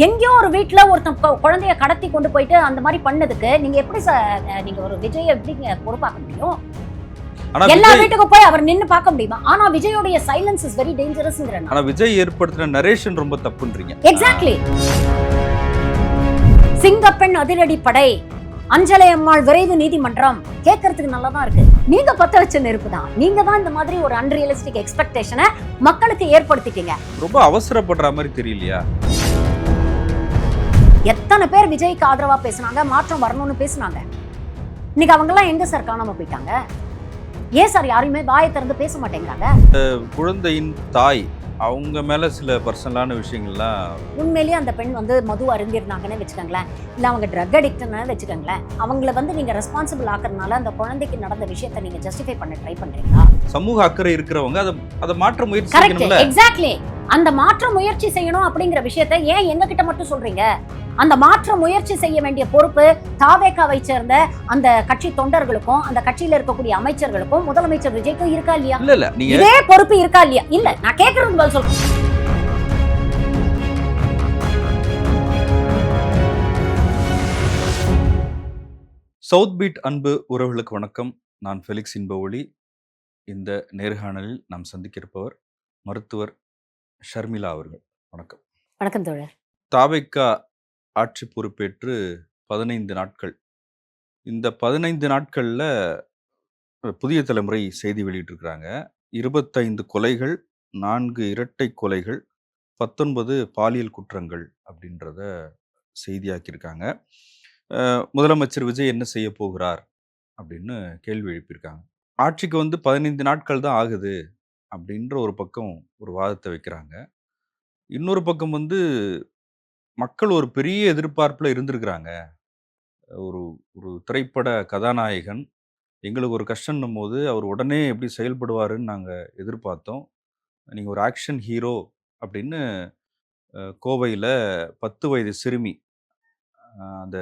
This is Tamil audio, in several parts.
எங்கேயோ ஒரு வீட்டுல ஒருத்தன் குழந்தைய கடத்தி கொண்டு போயிட்டு அந்த மாதிரி பண்ணதுக்கு நீங்க எப்படி நீங்க ஒரு விஜய் எப்படி பொறுப்பாக்க முடியும்? எல்லா வீட்டுக்கும் போய் அவர் நின்னு பார்க்க முடியுமா? ஆனா விஜயோடைய சைலன்ஸ் இஸ் வெரி டேஞ்சரஸ்ங்கறேன். ஆனா விஜய் ஏற்படுத்தின நரேஷன் ரொம்ப தப்புன்றீங்க. எக்ஸாக்ட்லி. சிங்கப்பெண் அதிரடி படை, அஞ்சலை அம்மாள் விரைவு நீதிமன்றம் கேட்கறதுக்கு நல்லா தான் இருக்கு. நீங்க பத்த வச்ச நெருப்பு தான். நீங்க தான் இந்த மாதிரி ஒரு அன்ரியலிஸ்டிக் எக்ஸ்பெக்டேஷனை மக்களுக்கு ஏற்படுத்திட்டீங்க. ரொம்ப அவசரப்படுற மாதிரி தெரியலையா? எத்தனை பேர் விஜய்க்கு ஆதரவா பேசினாங்க, மாற்றம் வரணும்னு பேசினாங்க. இன்னைக்கு அவங்க எல்லாம் எங்க சார் காணாம போயிட்டாங்க? ஏன் சார் யாரையுமே வாயை திறந்து பேச மாட்டேங்கிறாங்க? குழந்தையின் தாய் அவங்க மேல சில பர்சனலான விஷயங்கள்லாம் உண்மையிலேயே அந்த பெண் மது அருந்திருந்தாங்கன்னு வச்சுக்கோங்களேன், இல்ல அவங்க ட்ரக் அடிக்ட்னு வச்சுக்கோங்களேன், அவங்கள நீங்க ரெஸ்பான்சிபிள் ஆக்குறதுனால அந்த குழந்தைக்கு நடந்த விஷயத்தை நீங்க ஜஸ்டிஃபை பண்ண ட்ரை பண்றீங்களா? சமூக அக்கறை இருக்கிறவங்க அதை மாற்ற முயற்சி செய்யணும்ல. எக்ஸாக்ட்லி. அந்த மாற்ற முயற்சி செய்யணும் அப்படிங்கிற விஷயத்தை ஏன் எங்க கிட்ட மட்டும் சொல்றீங்க? அந்த மாற்ற முயற்சி செய்ய வேண்டிய பொறுப்பு தாவேகாவை சேர்ந்த அந்த கட்சி தொண்டர்களுக்கும் அந்த கட்சியில இருக்கக்கூடிய அமைச்சர்களுக்கும் முதலமைச்சர் விஜய்க்கும் இருக்கா இல்லையா? இல்ல இதே பொறுப்பு இருக்கா இல்லையா? இல்ல, நான் கேட்கறது பதில் சொல்றேன். சவுத் பீட் அன்பு உறவுகளுக்கு வணக்கம். நான் ஃபெலிக்ஸ் இன்பஒளி. இந்த நேர்காணலில் நாம் சந்திக்கிருப்பவர் மருத்துவர் ஷர்மிளா அவர்கள். வணக்கம். வணக்கம் தோழர். தாவேகா ஆட்சி பொறுப்பேற்று 15 நாட்கள். இந்த 15 நாட்கள்ல புதிய தலைமுறை செய்தி வெளியிட்டிருக்கிறாங்க. 25 கொலைகள், 4 இரட்டை கொலைகள், 19 பாலியல் குற்றங்கள் அப்படின்றத செய்தியாக்கியிருக்காங்க. முதலமைச்சர் விஜய் என்ன செய்ய போகிறார் அப்படின்னு கேள்வி எழுப்பியிருக்காங்க. ஆட்சிக்கு 15 நாட்கள் தான் ஆகுது அப்படின்ற ஒரு பக்கம் ஒரு வாதத்தை வைக்கிறாங்க. இன்னொரு பக்கம் மக்கள் ஒரு பெரிய எதிர்பார்ப்புல இருந்திருக்கிறாங்க. ஒரு ஒரு திரைப்பட கதாநாயகன் எங்களுக்கு ஒரு கஷ்டம்னும் போது அவர் உடனே எப்படி செயல்படுவாருன்னு நாங்கள் எதிர்பார்த்தோம். நீங்கள் ஒரு ஆக்ஷன் ஹீரோ அப்படின்னு கோவையில் 10 வயது சிறுமி அந்த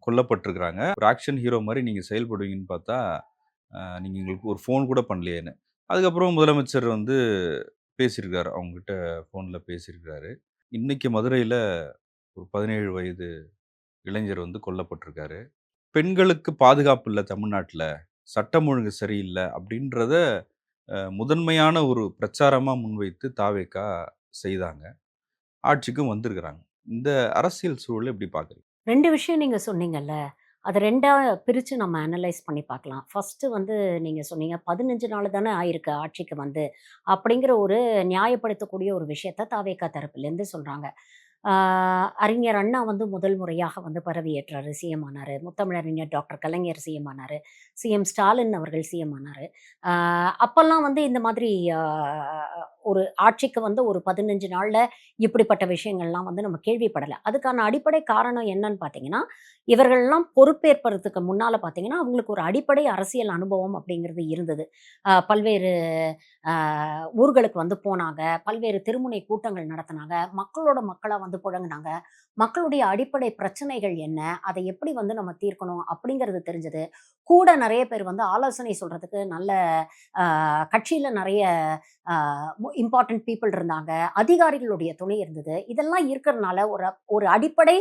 கொல்லப்பட்டிருக்கிறாங்க. ஒரு ஆக்ஷன் ஹீரோ மாதிரி நீங்கள் செயல்படுவீங்கன்னு பார்த்தா நீங்கள் எங்களுக்கு ஒரு ஃபோன் கூட பண்ணலையேன்னு. அதுக்கப்புறம் முதலமைச்சர் பேசியிருக்காரு, அவங்ககிட்ட ஃபோனில் பேசியிருக்கிறாரு. இன்னைக்கு மதுரையில் ஒரு 17 வயது இளைஞர் கொல்லப்பட்டிருக்காரு. பெண்களுக்கு பாதுகாப்பு இல்லை தமிழ்நாட்டில், சட்டம் ஒழுங்கு சரியில்லை அப்படின்றத முதன்மையான ஒரு பிரச்சாரமாக முன்வைத்து தாவேகா செய்தாங்க. ஆட்சிக்கும் வந்திருக்கிறாங்க. இந்த அரசியல் சூழலை எப்படி பார்க்குறீங்க? 2 விஷயம் நீங்க சொன்னீங்கல்ல, அதை 2ஆ பிரிச்சு நம்ம அனலைஸ் பண்ணி பார்க்கலாம். ஃபர்ஸ்ட்டு நீங்க சொன்னீங்க 15 நாள் தானே ஆயிருக்கு ஆட்சிக்கு அப்படிங்கிற ஒரு நியாயப்படுத்தக்கூடிய ஒரு விஷயத்த தாவேகா தரப்புலேருந்து சொல்றாங்க. அறிஞர் அண்ணா முதல் முறையாக பதவியேற்றாரு, சிஎம் ஆனாரு. முத்தமிழறிஞர் டாக்டர் கலைஞர் சிஎம் ஆனாரு. சிஎம் ஸ்டாலின் அவர்கள் சிஎம் ஆனாரு. அப்பெல்லாம் இந்த மாதிரி ஒரு ஆட்சிக்கு ஒரு 15 நாள்ல இப்படிப்பட்ட விஷயங்கள்லாம் நம்ம கேள்விப்படல. அதுக்கான அடிப்படை காரணம் என்னன்னு பார்த்தீங்கன்னா, இவர்கள்லாம் பொறுப்பேற்பதற்கு முன்னால பார்த்தீங்கன்னா, அவங்களுக்கு ஒரு அடிப்படை அரசியல் அனுபவம் அப்படிங்கிறது இருந்தது. பல்வேறு ஊர்களுக்கு போனாங்க, பல்வேறு திருமுனை கூட்டங்கள் நடத்தினாங்க, மக்களோட மக்களா புழங்குனாங்க. மக்களுடைய அடிப்படை பிரச்சனைகள் என்ன, அதை எப்படி நம்ம தீர்க்கணும் அப்படிங்கிறது தெரிஞ்சது. கூட நிறைய பேர் ஆலோசனை சொல்றதுக்கு நல்ல கட்சியில நிறைய இம்பார்ட்டன்ட் பீப்புள் இருந்தாங்க, அதிகாரிகளுடைய துணை இருந்தது. இதெல்லாம் இருக்கிறதுனால ஒரு அடிப்படை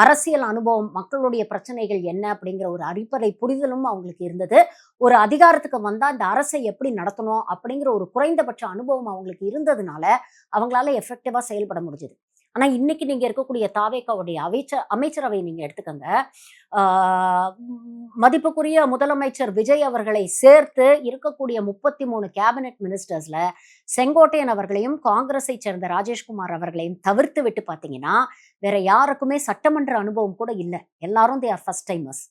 அரசியல் அனுபவம், மக்களுடைய பிரச்சனைகள் என்ன அப்படிங்கிற ஒரு அடிப்படை புரிதலும் அவங்களுக்கு இருந்தது. ஒரு அதிகாரத்துக்கு வந்தா இந்த அரசை எப்படி நடத்தணும் அப்படிங்கிற ஒரு குறைந்தபட்ச அனுபவம் அவங்களுக்கு இருந்ததுனால அவங்களால எஃபெக்டிவா செயல்பட முடிஞ்சது. ஆனா இன்னைக்கு நீங்க இருக்கக்கூடிய தாவேகாவுடைய அமைச்சரவை நீங்க எடுத்துக்கங்க. மதிப்புக்குரிய முதலமைச்சர் விஜய் அவர்களை சேர்த்து இருக்கக்கூடிய 33 கேபினெட் மினிஸ்டர்ஸ்ல செங்கோட்டையன் அவர்களையும் காங்கிரஸை சேர்ந்த ராஜேஷ்குமார் அவர்களையும் தவிர்த்து விட்டு பாத்தீங்கன்னா வேற யாருக்குமே சட்டமன்ற அனுபவம் கூட இல்லை. எல்லாரும் தே ஆர் ஃபர்ஸ்ட் டைமர்ஸ்.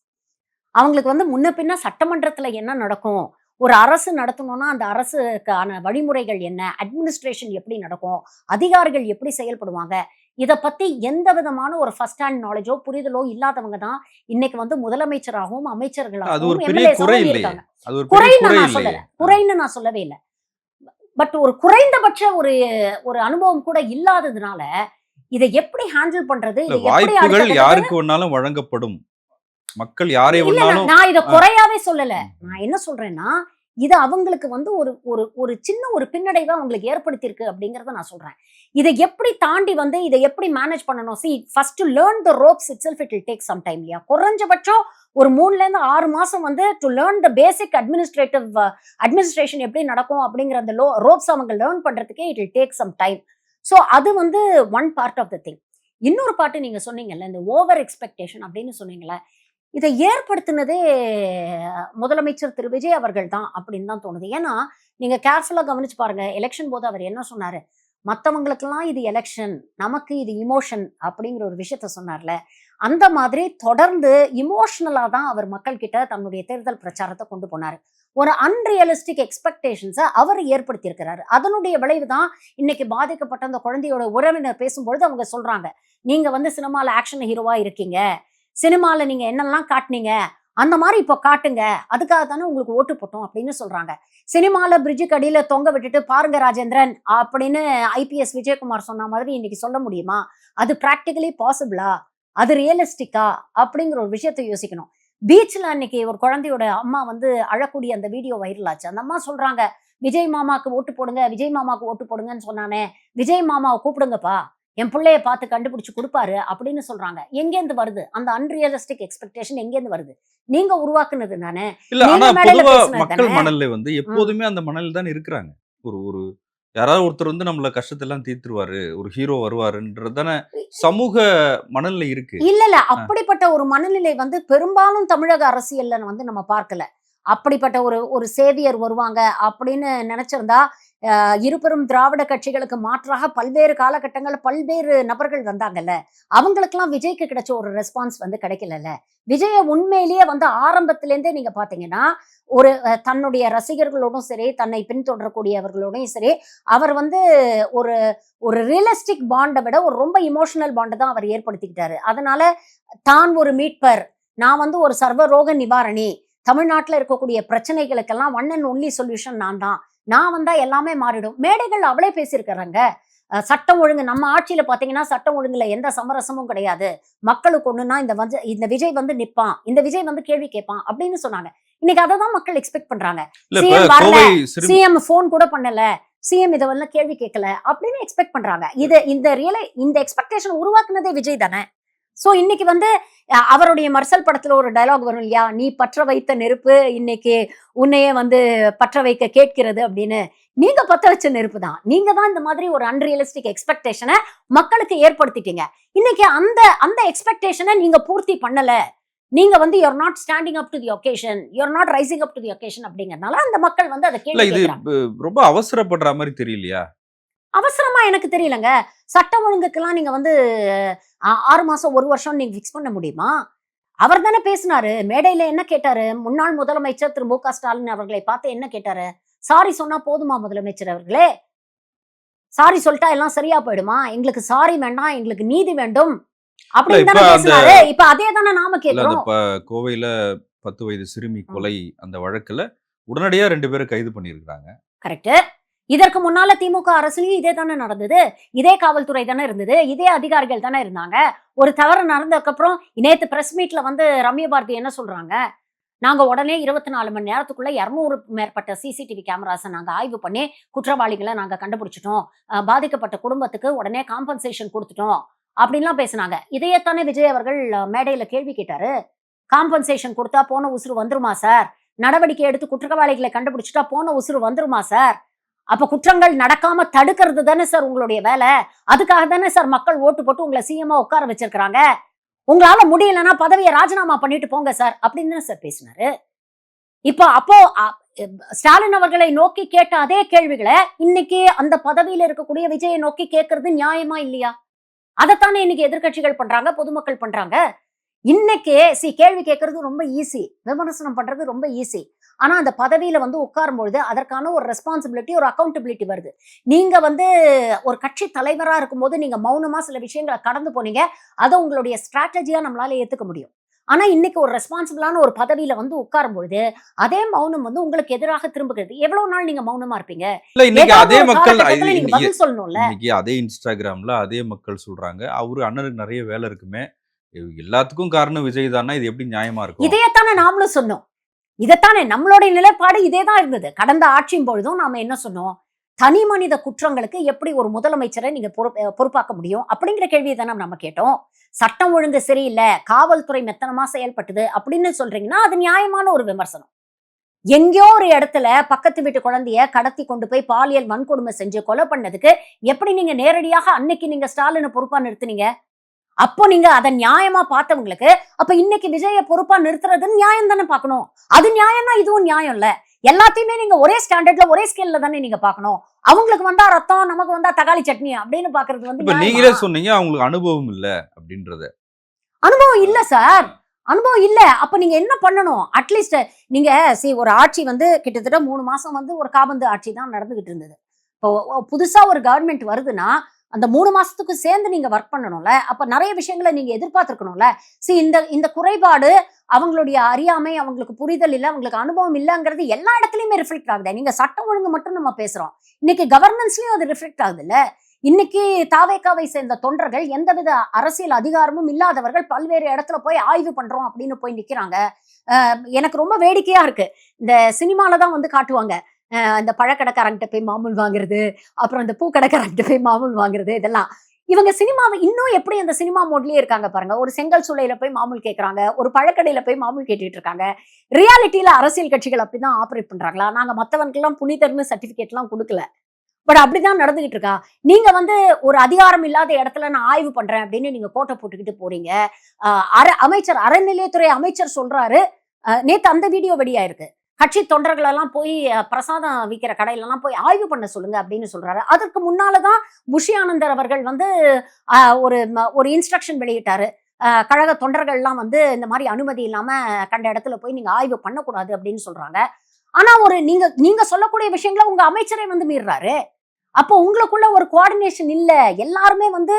அவங்களுக்கு முன்ன பின்ன சட்டமன்றத்துல என்ன நடக்கும், ஒரு அரசு நடத்தணும்னா அந்த அரசுக்கான வழிமுறைகள் என்ன, அட்மினிஸ்ட்ரேஷன் எப்படி நடக்கும், அதிகாரிகள் எப்படி செயல்படுவாங்க, இதை பத்தி எந்த விதமான ஒரு ஃபர்ஸ்ட் ஹேண்ட் நாலேஜோ புரிதலோ இல்லாதவங்க தான் இன்னைக்கு முதலமைச்சராகவும் அமைச்சர்களாகவும் இருக்காங்க. குறைன்னு நான் சொல்லவே இல்லை. பட் ஒரு குறைந்தபட்ச ஒரு அனுபவம் கூட இல்லாததுனால இதை எப்படி ஹேண்டில் பண்றது, வாய்ப்புகள் யாருக்கு வேணாலும் வழங்கப்படும், மக்கள் யாரை வேணாலும். நான் இதை குறையாவே சொல்லல. நான் என்ன சொல்றேன்னா, இது அவங்களுக்கு வந்து ஒரு ஒரு ஒரு சின்ன ஒரு பின்னடைவை அவங்களுக்கு ஏற்படுத்தியிருக்கு அப்படிங்கிறத நான் சொல்றேன். இதை எப்படி தாண்டி வந்து இதை எப்படி மேனேஜ் பண்ணணும்? First to learn the ropes itself it will take some time இல்லையா? குறைஞ்சபட்சம் ஒரு 3ல இருந்து 6 மாசம் வந்து to learn the basic administration எப்படி நடக்கும் அப்படிங்கிற அந்த ரோப்ஸ் அவங்க லேர்ன் பண்றதுக்கே it will take some time. So அது வந்து one part of the thing. இன்னொரு பார்ட் நீங்க சொன்னீங்கல்ல, இந்த ஓவர் எக்ஸ்பெக்டேஷன் அப்படின்னு சொன்னீங்கல்ல, இதை ஏற்படுத்தினதே முதலமைச்சர் திரு விஜய் அவர்கள் தான் அப்படின்னு தான் தோணுது. ஏன்னா, நீங்க கேர்ஃபுல்லா கவனிச்சு பாருங்க. எலக்ஷன் போது அவர் என்ன சொன்னாரு? மத்தவங்களுக்கெல்லாம் இது எலக்ஷன், நமக்கு இது இமோஷன் அப்படிங்கிற ஒரு விஷயத்த சொன்னார்ல. அந்த மாதிரி தொடர்ந்து இமோஷனலா தான் அவர் மக்கள் கிட்ட தன்னுடைய தேர்தல் பிரச்சாரத்த கொண்டு போனாரு. ஒரு அன்ரியலிஸ்டிக் எக்ஸ்பெக்டேஷன்ஸ அவர் ஏற்படுத்தியிருக்கிறாரு. அதனுடைய விளைவு தான் இன்னைக்கு பாதிக்கப்பட்ட அந்த குழந்தையோட உறவினர் பேசும்பொழுது அவங்க சொல்றாங்க. நீங்க வந்து சினிமால ஆக்ஷன் ஹீரோவா இருக்கீங்க. சினிமால நீங்க என்னெல்லாம் காட்டுனீங்க, அந்த மாரி இப்போ காட்டுங்க. அதுக்காக தானே உங்களுக்கு ஓட்டு போட்டோம் அப்படின்னு சொல்றாங்க. சினிமால பிரிட்ஜுக்கு அடியில தொங்க விட்டுட்டு பாருங்க ராஜேந்திரன் அப்படின்னு ஐபிஎஸ் விஜயகுமார் சொன்ன மாதிரி இன்னைக்கு சொல்ல முடியுமா? அது பிராக்டிகலி பாசிபிளா? அது ரியலிஸ்டிக்கா? அப்படிங்கிற ஒரு விஷயத்த யோசிக்கணும். பீச்ல அன்னைக்கு ஒரு குழந்தையோட அம்மா வந்து அழக்கூடிய அந்த வீடியோ வைரல் ஆச்சு. அந்த அம்மா சொல்றாங்க, "விஜய் மாமாக்கு ஓட்டு போடுங்க, விஜய் மாமாக்கு ஓட்டு போடுங்கன்னு சொன்னானே, விஜய் மாமாவ கூப்பிடுங்கப்பா. என் புள்ளைய பார்த்து கண்டுபிடிச்சு குடுப்பாரு" அப்படின்னு சொல்றாங்க. எங்கேருந்து வருது? அந்த அன்ரியலிஸ்டிக் எக்ஸ்பெக்டேஷன் எங்கேருந்து வருது? நீங்க உருவாக்குனது தானே. இல்ல ஆனா நீங்க மேடையில பொதுவா பேசுனது மக்கள் தானே. மனநிலை வந்து ம். எப்போதுமே அந்த மனநிலை தான் இருக்கிறாங்க. ஒரு ஒரு யாராவது ஒருத்தர் வந்து நம்மள கஷ்டத்தெல்லாம் தீர்த்துருவாரு. ஒரு ஹீரோ வருவாருன்றது தானே சமூக மனநிலை இருக்கு. இல்ல, இல்ல. அ அப்படிப்பட்ட ஒரு மனநிலை வந்து பெரும்பாலும் தமிழக அரசியல்ல வந்து நம்ம பார்க்கல. அப்படிப்பட்ட ஒரு ஒரு சேவியர் வருவாங்க அப்படின்னு நெனச்சிருந்தா, இருபெரும் திராவிட கட்சிகளுக்கு மாற்றாக பல்வேறு காலகட்டங்கள்ல பல்வேறு நபர்கள் வந்தாங்கல்ல. அவங்களுக்கெல்லாம் விஜய்க்கு கிடைச்ச ஒரு ரெஸ்பான்ஸ் வந்து கிடைக்கலல்ல. விஜய உண்மையிலேயே வந்து ஆரம்பத்திலேருந்தே நீங்க பார்த்தீங்கன்னா, ஒரு தன்னுடைய ரசிகர்களோடும் சரி, தன்னை பின்தொடரக்கூடியவர்களோடையும் சரி, அவர் வந்து ஒரு ஒரு ரியலிஸ்டிக் பாண்ட விட ஒரு ரொம்ப எமோஷனல் பாண்ட தான் அவர் ஏற்படுத்திக்கிட்டாரு. அதனால தான் ஒரு மீட்பர், நான் வந்து ஒரு சர்வரோக நிவாரணி, தமிழ்நாட்டுல இருக்கக்கூடிய பிரச்சனைகளுக்கெல்லாம் ஒன் அண்ட் ஒன்லி சொல்யூஷன் நான் தான். நான் வந்தா எல்லாமே மாறிடும். மேடைகள்ல அவளே பேசியிருக்கிறாங்க. சட்டம் ஒழுங்கு நம்ம ஆட்சியில பார்த்தீங்கன்னா, சட்டம் ஒழுங்குல எந்த சமரசமும் கிடையாது. மக்களுக்கு ஒண்ணுன்னா இந்த விஜய் வந்து நிப்பான். இந்த விஜய் வந்து கேள்வி கேட்பான் அப்படின்னு சொன்னாங்க. இன்னைக்கு அத தான் மக்கள் எக்ஸ்பெக்ட் பண்றாங்க. இல்ல இப்ப சிஎம் வரல. கோவை சிறுமி சிஎம் ஃபோன் கூட பண்ணல. சிஎம் இதவெல்லாம் கேள்வி கேட்கல அப்படின்னு எக்ஸ்பெக்ட் பண்றாங்க. இந்த எக்ஸ்பெக்டேஷன் உருவாக்குனதே விஜய் தானே. சோ இன்னைக்கு வந்து அவருடைய மர்சல் படத்துல ஒரு டயலாக் வரும் இல்லையா? "நீ பற்ற வைத்த நெருப்பு இன்னைக்கு உன்னையே வந்து பற்ற வைக்க கேட்கிறது" அப்படின்னு. நீங்க பத்த வச்ச நெருப்பு தான். நீங்க தான் இந்த மாதிரி ஒரு அன்ரியலிஸ்டிக் எக்ஸ்பெக்டேஷன மக்களுக்கு ஏற்படுத்திட்டீங்க. இன்னைக்கு அந்த அந்த எக்ஸ்பெக்டேஷன நீங்க பூர்த்தி பண்ணல. நீங்க வந்து you are not standing up to the occasion. You are not rising up to the occasion அப்படிங்கிறனால அந்த மக்கள் வந்து அத இல்ல கேள்வி இது கேட்கிறாங்க. ரொம்ப அவசரப்படுற மாரி தெரியலையா? அவசரமா எனக்கு தெரியலங்க. சட்டம் ஒழுங்குக்கெல்லாம் நீங்க வந்து 6 மாசம், 1 வருஷம் நீங்க ஃபிக்ஸ் பண்ண முடியுமா? அவர் தானே பேசினாரு. மேடையில என்ன கேட்டாரு? முன்னாள் முதலமைச்சர் திரு மு.க. ஸ்டாலின் அவர்களை பார்த்து என்ன கேட்டாரு? சாரி சொன்னா போதுமா முதலமைச்சர் அவர்களே? சாரி சொல்ட்டா எல்லாம் சரியா போயிடுமா? எங்களுக்கு சாரி வேண்டாம், எங்களுக்கு நீதி வேண்டும். இல்ல அப்படின்னு இப்ப தானே அந்த பேசினாரு. இப்ப அதே தானே நாம இல்ல அந்த கேட்கிறோம். கோவையில 10 வயது சிறுமி ம். கொலை அந்த வழக்குல உடனடியா 2 பேர கைது பண்ணியிருக்காங்க. கரெக்ட்டு. இதற்கு முன்னால திமுக அரசுலயும் இதே தானே நடந்தது. இதே காவல்துறை தானே இருந்தது. இதே அதிகாரிகள் தானே இருந்தாங்க. ஒரு தவறு நடந்ததுக்கப்புறம் நேத்து பிரஸ் மீட்ல வந்து ரம்யா பாரதி என்ன சொல்றாங்க? நாங்க உடனே 24 மணி நேரத்துக்குள்ள 200 மேற்பட்ட சிசிடிவி கேமராஸ நாங்க ஆய்வு பண்ணி, குற்றவாளிகள நாங்க கண்டுபிடிச்சுட்டோம். பாதிக்கப்பட்ட குடும்பத்துக்கு உடனே காம்பன்சேஷன் குடுத்துட்டோம். அப்படின்லாம் பேசுனாங்க. இதையத்தானே விஜய் அவர்கள் மேடையில கேள்வி கேட்டாரு. காம்பன்சேஷன் குடுத்தா போன உசுரு வந்துருமா சார்? நடவடிக்கை எடுத்து குற்றவாளிகள கண்டுபிடிச்சுட்டா போன உசுரு வந்துருமா சார்? அப்ப குற்றங்கள் நடக்காம தடுக்கிறது தானே சார் உங்களுடைய வேல. அதுக்காக தானே சார் மக்கள் ஓட்டு போட்டு உங்கள சிஎம்மா உட்கார வச்சிருக்காங்க. உங்களால முடியலன்னா பதவிய ராஜினாமா பண்ணிட்டு போங்க சார் அப்படின்னு தானே சார் பேசினாரு. இப்ப அப்போ ஸ்டாலின் அவர்களை நோக்கி கேட்ட அதே கேள்விகள இன்னைக்கு அந்த பதவியில இருக்கக்கூடிய விஜயை நோக்கி கேட்கறது நியாயமா இல்லையா? அதத்தானே இன்னைக்கு எதிர்க்கட்சிகள் பண்றாங்க, பொதுமக்கள் பண்றாங்க. இன்னைக்கு கேள்வி கேட்கறது ரொம்ப ஈஸி. விமர்சனம் பண்றது ரொம்ப ஈஸி. ஆனா அந்த பதவியில வந்து உட்காரும்பொழுது அதற்கான ஒரு ரெஸ்பான்சிபிலிட்டி, ஒரு அக்கவுண்டபிலிட்டி வருது. நீங்க வந்து ஒரு கட்சி தலைவரா இருக்கும்போது நீங்க மௌனமா சில விஷயங்கள கடந்து போனீங்க. அத உங்களுடைய ஸ்ட்ராட்டஜியா நம்மளால ஏத்துக்க முடியும். ஆனா இன்னைக்கு ஒரு ரெஸ்பான்சிபிளான ஒரு பதவியில வந்து உட்காரும்பொழுது, அதே மௌனம் வந்து உங்களுக்கு எதிராக திரும்புகிறது. எவ்வளவு நாள் நீங்க மௌனமா இருப்பீங்க? இல்ல இன்னைக்கு ஏதாவது அதே ஒரு மக்கள் காலகட்டத்துல நீங்க பதில் சொல்லணும்ல. இன்னைக்கு அதே Instagramல அதே மக்கள் சொல்றாங்க. அவரு அண்ணனுக்கு நெறைய வேலை இருக்குமே. எல்லாத்துக்கும் காரணம் விஜய் தான்னா, இது எப்படி நியாயமா இருக்கும்? இதையத்தானே நாமளும் சொன்னோம். இதைத்தானே நம்மளுடைய நிலைப்பாடு இதே தான் இருந்தது. கடந்த ஆட்சியின் பொழுதும் நாம என்ன சொன்னோம்? தனி மனித குற்றங்களுக்கு எப்படி ஒரு முதலமைச்சரை நீங்க பொறுப்பாக்க முடியும்? அப்படிங்கிற கேள்விய தானே நம்ம கேட்டோம். சட்டம் ஒழுங்கு சரியில்ல, காவல்துறை மெத்தனமா செயல்பட்டது அப்படின்னு சொல்றீங்கன்னா, அது நியாயமான ஒரு விமர்சனம். எங்கேயோ ஒரு இடத்துல பக்கத்து வீட்டு குழந்தைய கடத்தி கொண்டு போய் பாலியல் வன்கொடுமை செஞ்சு கொலை பண்ணதுக்கு எப்படி நீங்க நேரடியாக அன்னைக்கு நீங்க ஸ்டாலின பொறுப்பா நிறுத்துனீங்க? அப்போ நீங்க அத நியாயமா பார்த்தவங்களுக்கு, அப்ப இன்னைக்கு விஜய பொறுப்பா நிறுத்துறது நியாயம் தானே பார்க்கணும். அது நியாயம்னா இதுவும் நியாயம் இல்ல. எல்லாத்தையுமே நீங்க ஒரே ஸ்டாண்டர்ட்ல ஒரே ஸ்கேல்ல தானே நீங்க பார்க்கணும். அவங்களுக்கு வந்தா ரத்தம், நமக்கு வந்தா தக்காளி சட்னி அப்படின்னு பார்க்கிறது வந்து இப்ப நியாயமா? நீங்களே சொன்னீங்க அவங்களுக்கு அனுபவம் இல்ல அப்படின்றத. அனுபவம் இல்ல சார். அனுபவம் இல்ல. அப்ப நீங்க என்ன பண்ணணும்? அட்லீஸ்ட் நீங்க ஒரு ஆட்சி வந்து கிட்டத்தட்ட 3 மாசம் வந்து ஒரு காபந்து ஆட்சி தான் நடந்துகிட்டு இருந்தது. இப்போ புதுசா ஒரு கவர்ன்மெண்ட் வருதுன்னா, அந்த 3 மாசத்துக்கு சேர்ந்து நீங்க வொர்க் பண்ணணும்ல. அப்ப நெறைய விஷயங்கள நீங்க எதிர்பார்த்திருக்கணும்ல. இந்த இந்த குறைபாடு அவங்களுடைய அறியாமை, அவங்களுக்கு புரிதல் இல்ல, அவங்களுக்கு அனுபவம் இல்லங்கிறது எல்லா இடத்துலயுமே ரிஃப்ளெக்ட் ஆகுதே. நீங்க சட்டம் ஒழுங்கு மட்டும் நம்ம பேசுறோம். இன்னைக்கு கவர்னன்ஸ்லயும் அது ரிஃப்ளெக்ட் ஆகுதுல்ல. இன்னைக்கு தாவேகாவை சேர்ந்த தொண்டர்கள் எந்தவித அரசியல் அதிகாரமும் இல்லாதவர்கள் பல்வேறு இடத்துல போய் ஆய்வு பண்றோம் அப்படின்னு போய் நிக்கிறாங்க. எனக்கு ரொம்ப வேடிக்கையா இருக்கு. இந்த சினிமால தான் வந்து காட்டுவாங்க. அந்த பழக்கடைக்காரங்கிட்ட போய் மாமூல் வாங்குறது, அப்புறம் இந்த பூக்கடைக்காரங்கிட்ட போய் மாமூல் வாங்குறது இதெல்லாம். இவங்க சினிமாவ இன்னும் எப்படி அந்த சினிமா மோட்லயே இருக்காங்க பாருங்க. ஒரு செங்கல் சூளையில போய் மாமூல் கேட்கறாங்க. ஒரு பழக்கடையில போய் மாமூல் கேட்டுட்டு இருக்காங்க. ரியாலிட்டில அரசியல் கட்சிகள் அப்படிதான் ஆப்பரேட் பண்றாங்களா? நாங்க மத்தவனுக்கெல்லாம் புனிதர்னு சர்டிபிகேட்லாம் குடுக்கல. பட் அப்படிதான் நடந்துகிட்டு இருக்கா? நீங்க வந்து ஒரு அதிகாரம் இல்லாத இடத்துல நான் ஆய்வு பண்றேன் அப்படின்னு நீங்க கோட்ட போட்டுக்கிட்டு போறீங்க. அமைச்சர் அறநிலையத்துறை அமைச்சர் சொல்றாரு. நேத்து அந்த வீடியோ வெளியாயிருக்கு. கட்சி தொண்டர்கள் எல்லாம் போய் பிரசாதம் விக்கிற கடையில எல்லாம் போய் ஆய்வு பண்ண சொல்லுங்க அப்படின்னு சொல்றாரு. அதற்கு முன்னாலதான் புஷி ஆனந்தர் அவர்கள் வந்து ஒரு இன்ஸ்ட்ரக்ஷன் வெளியிட்டாரு. கழக தொண்டர்கள் எல்லாம் வந்து இந்த மாதிரி அனுமதி இல்லாம கண்ட இடத்துல போய் நீங்க ஆய்வு பண்ணக்கூடாது அப்படின்னு சொல்றாங்க. ஆனா நீங்க நீங்க சொல்லக்கூடிய விஷயங்களை உங்க அமைச்சரே வந்து மீறாரு. அப்போ உங்களுக்குள்ள ஒரு கோஆர்டினேஷன் இல்ல. எல்லாருமே வந்து